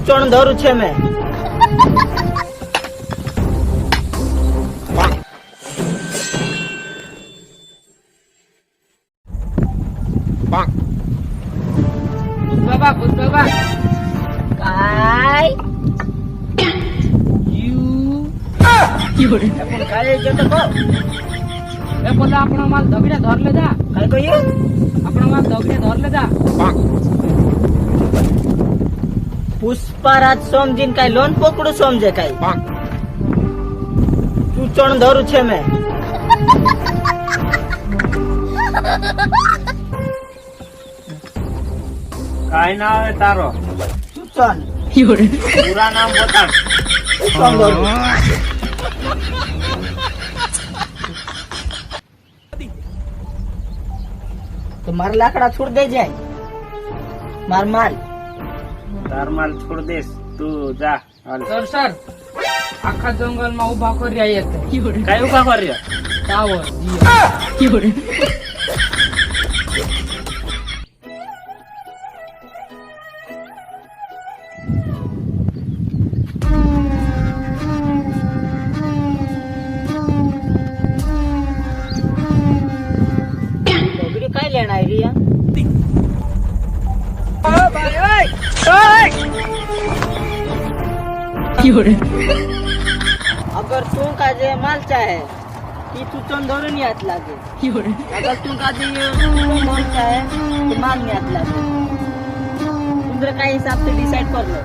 ચણ ધરું છે મેં બાબા ભૂત બાબા કાઈ કાઈ જો તો કહો એ બોલા આપણો માલ દગડે ધર લે જા કાઈ કહ્યું આપણો માલ દગડે ધર લે જા પુષ્પરાજ સમજીને કઈ લોન પકડું સમજે કઈ તું ચણ ધરું છે મેં કાઈ ના આવે તારો તું ચણ પૂરા નામ બતાડ ચણ ધરું તો મારા લાકડા છોડ દે જાય માલ તાર માલ છોડ દેસ તું જા હાલ સર સર આખા જંગલમાં ઉભા કરી આવ્યા કઈ ઉભા કર્યો ટાવર ડોગરી કઈ લેણ આવી રહ્યા अगर तू का जे माल चाहे कि तू चंदोरी नहीं हाथ लागे अगर तू का जे माल चाहे तो माल नहीं हाथ लागे इंद्र का हिसाब से डिसाइड कर लो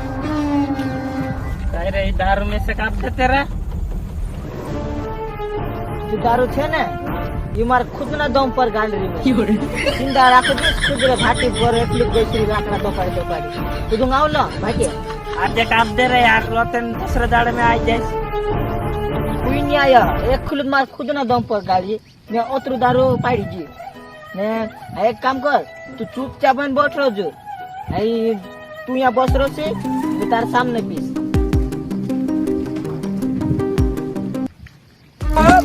कह रही दारू में से काप दे तेरा जो दारू छे ने ये मार खुद ना दम पर गांडरी में जिंदा राखो दे खुद रे भाटी पर એટલું ગોસરી રાખડા તો પાડી તું આવ લો ભાગે आज काप दे रहे यार रोतन दूसरे दाड़े में आ जाए कोई नहीं आया एक खुद मार खुद ना दम पर गाड़ी मैं ओतरू दारू पाड़ी जी ने एक काम कर तू चुपचाप बन बैठ रहो जो आई तू यहाँ बस रहो से तो तार सामने पीस हाँ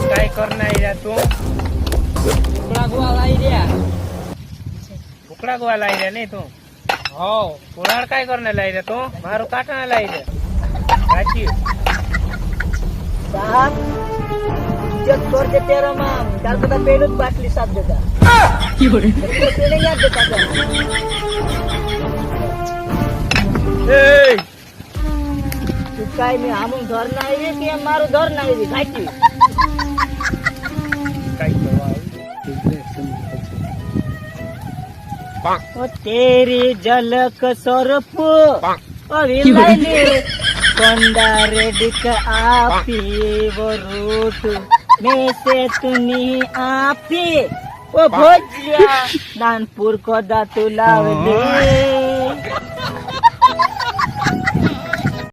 काय करना है तू ટુકડા ગોવા લાવી રહ્યા कुकड़ा गोवा लाई रे नहीं तू હો कुराड़ काय करने लाई रे तू मारू काटने लाई रे काची साहब इज्जत कर दे तेरा मां डाल के पेड़ बाटली साफ देता पेड़ याद देता ए तू काय में हम घर ना आई कि मारो घर ना आई घाटी काय करवा ओ तेरी झलक सरप अविलाइले कंडारे डिक आपी वो रूट में से तुनी आपी ओ भोजिया दानपुर को दातु लाव दे